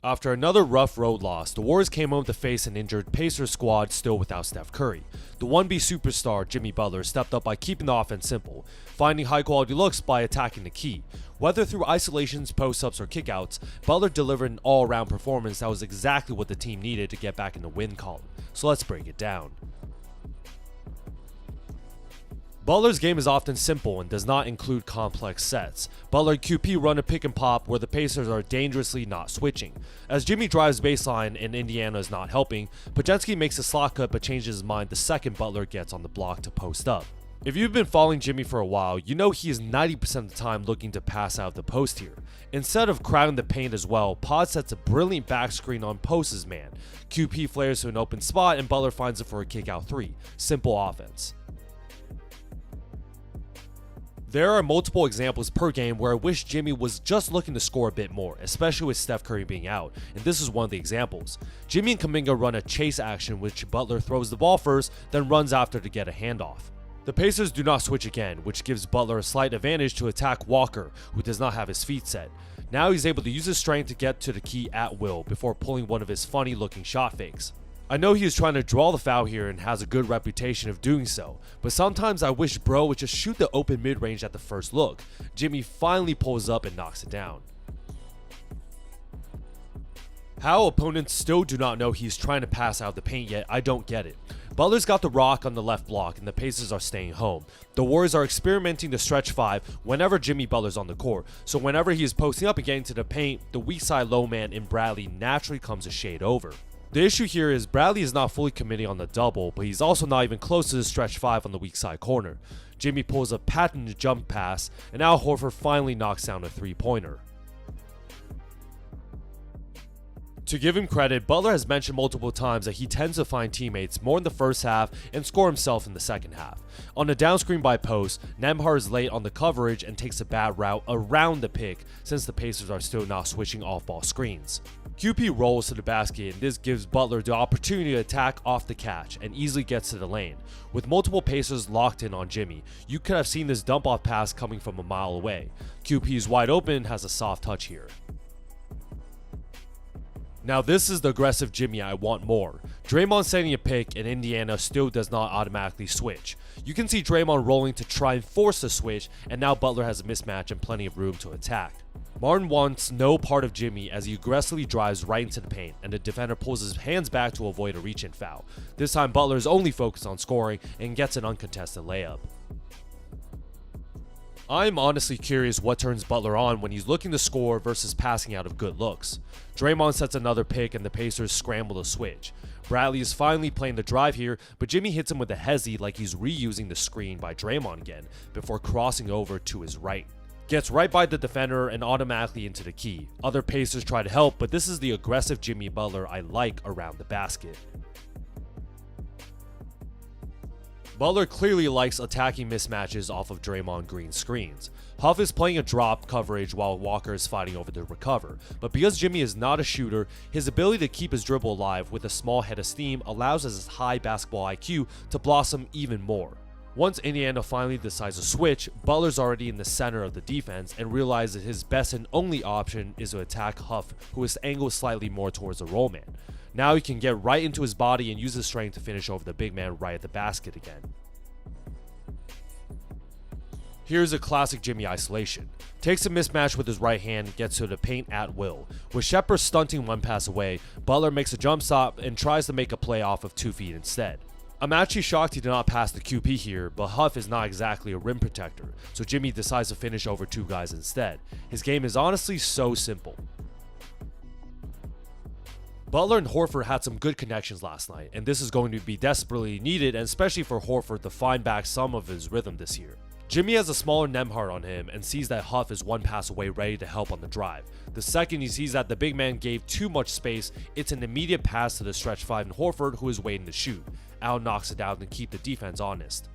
After another rough road loss, the Warriors came home to face an injured Pacers squad still without Steph Curry. The 1B superstar Jimmy Butler stepped up by keeping the offense simple, finding high-quality looks by attacking the key. Whether through isolations, post-ups, or kickouts, Butler delivered an all-around performance that was exactly what the team needed to get back in the win column. So let's break it down. Butler's game is often simple and does not include complex sets. Butler and QP run a pick and pop where the Pacers are dangerously not switching. As Jimmy drives baseline and Indiana is not helping, Pajensky makes a slot cut but changes his mind the second Butler gets on the block to post up. If you've been following Jimmy for a while, you know he is 90% of the time looking to pass out of the post here. Instead of crowding the paint as well, Pod sets a brilliant back screen on Post's man. QP flares to an open spot and Butler finds it for a kick out three. Simple offense. There are multiple examples per game where I wish Jimmy was just looking to score a bit more, especially with Steph Curry being out, and this is one of the examples. Jimmy and Kuminga run a chase action which Butler throws the ball first, then runs after to get a handoff. The Pacers do not switch again, which gives Butler a slight advantage to attack Walker, who does not have his feet set. Now he's able to use his strength to get to the key at will before pulling one of his funny looking shot fakes. I know he is trying to draw the foul here and has a good reputation of doing so, but sometimes I wish bro would just shoot the open mid-range at the first look. Jimmy finally pulls up and knocks it down. How opponents still do not know he's trying to pass out the paint yet, I don't get it. Butler's got the rock on the left block and the Pacers are staying home. The Warriors are experimenting to stretch 5 whenever Jimmy Butler's on the court, so whenever he is posting up and getting to the paint, the weak side low man in Bradley naturally comes a shade over. The issue here is Bradley is not fully committing on the double, but he's also not even close to the stretch 5 on the weak side corner. Jimmy pulls a patented jump pass, and Al Horford finally knocks down a three-pointer. To give him credit, Butler has mentioned multiple times that he tends to find teammates more in the first half and score himself in the second half. On the down screen by Post, Nembhard is late on the coverage and takes a bad route around the pick since the Pacers are still not switching off-ball screens. QP rolls to the basket and this gives Butler the opportunity to attack off the catch and easily gets to the lane. With multiple Pacers locked in on Jimmy, you could have seen this dump-off pass coming from a mile away. QP is wide open and has a soft touch here. Now this is the aggressive Jimmy I want more. Draymond setting a pick and Indiana still does not automatically switch. You can see Draymond rolling to try and force the switch, and now Butler has a mismatch and plenty of room to attack. Martin wants no part of Jimmy as he aggressively drives right into the paint and the defender pulls his hands back to avoid a reach-in foul. This time Butler is only focused on scoring and gets an uncontested layup. I'm honestly curious what turns Butler on when he's looking to score versus passing out of good looks. Draymond sets another pick and the Pacers scramble to switch. Bradley is finally playing the drive here, but Jimmy hits him with a hezzy like he's reusing the screen by Draymond again before crossing over to his right. Gets right by the defender and automatically into the key. Other Pacers try to help, but this is the aggressive Jimmy Butler I like around the basket. Butler clearly likes attacking mismatches off of Draymond Green's screens. Huff is playing a drop coverage while Walker is fighting over the recover, but because Jimmy is not a shooter, his ability to keep his dribble alive with a small head of steam allows his high basketball IQ to blossom even more. Once Indiana finally decides to switch, Butler's already in the center of the defense and realizes his best and only option is to attack Huff, who is angled slightly more towards the roll man. Now he can get right into his body and use his strength to finish over the big man right at the basket again. Here's a classic Jimmy isolation. Takes a mismatch with his right hand, gets to the paint at will. With Shepard stunting one pass away, Butler makes a jump stop and tries to make a play off of 2 feet instead. I'm actually shocked he did not pass the QP here, but Huff is not exactly a rim protector, so Jimmy decides to finish over 2 guys instead. His game is honestly so simple. Butler and Horford had some good connections last night, and this is going to be desperately needed, and especially for Horford to find back some of his rhythm this year. Jimmy has a smaller Nembhard on him and sees that Huff is 1 pass away ready to help on the drive. The second he sees that the big man gave too much space, it's an immediate pass to the stretch 5 and Horford, who is waiting to shoot. Al knocks it down and keep the defense honest.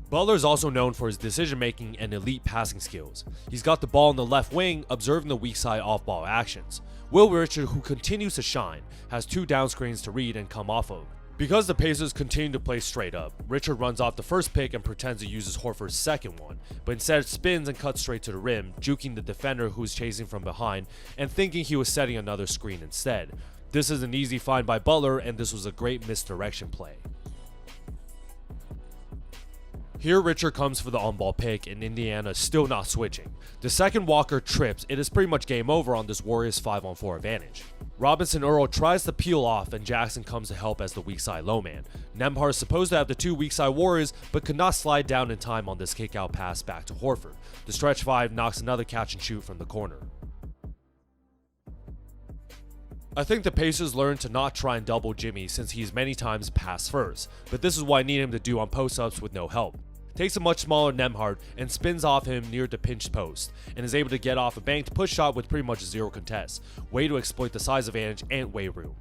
Butler is also known for his decision making and elite passing skills. He's got the ball in the left wing, observing the weak side off ball actions. Will Richard, who continues to shine, has 2 down screens to read and come off of. Because the Pacers continue to play straight up, Richard runs off the first pick and pretends to use his Horford's second one, but instead spins and cuts straight to the rim, juking the defender who is chasing from behind and thinking he was setting another screen instead. This is an easy find by Butler, and this was a great misdirection play. Here Richard comes for the on-ball pick, and Indiana is still not switching. The second Walker trips, it is pretty much game over on this Warriors 5-on-4 advantage. Robinson Earl tries to peel off, and Jackson comes to help as the weak side low man. Nembhard is supposed to have the two weak side Warriors, but could not slide down in time on this kick-out pass back to Horford. The stretch 5 knocks another catch and shoot from the corner. I think the Pacers learned to not try and double Jimmy since he's many times pass first, but this is what I need him to do on post-ups with no help. Takes a much smaller Nembhard and spins off him near the pinched post, and is able to get off a banked push shot with pretty much zero contest. Way to exploit the size advantage and way room.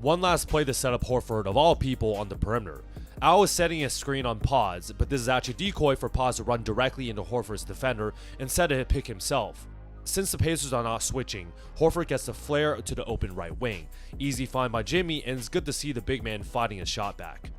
One last play to set up Horford of all people on the perimeter. Al is setting a screen on Pods, but this is actually a decoy for Pods to run directly into Horford's defender instead of pick himself. Since the Pacers are not switching, Horford gets the flare to the open right wing. Easy find by Jimmy, and it's good to see the big man fighting a shot back.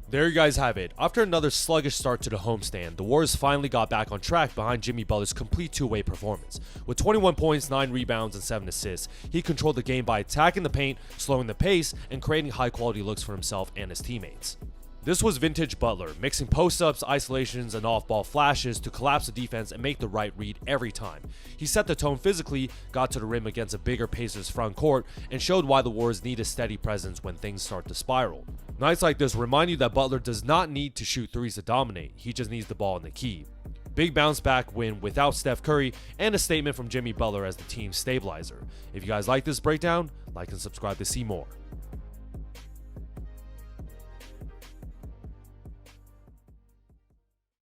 There you guys have it. After another sluggish start to the homestand, the Warriors finally got back on track behind Jimmy Butler's complete two-way performance. With 21 points, 9 rebounds, and 7 assists, he controlled the game by attacking the paint, slowing the pace, and creating high-quality looks for himself and his teammates. This was vintage Butler, mixing post-ups, isolations, and off-ball flashes to collapse the defense and make the right read every time. He set the tone physically, got to the rim against a bigger Pacers front court, and showed why the Warriors need a steady presence when things start to spiral. Nights like this remind you that Butler does not need to shoot threes to dominate, he just needs the ball in the key. Big bounce back win without Steph Curry, and a statement from Jimmy Butler as the team's stabilizer. If you guys like this breakdown, like and subscribe to see more.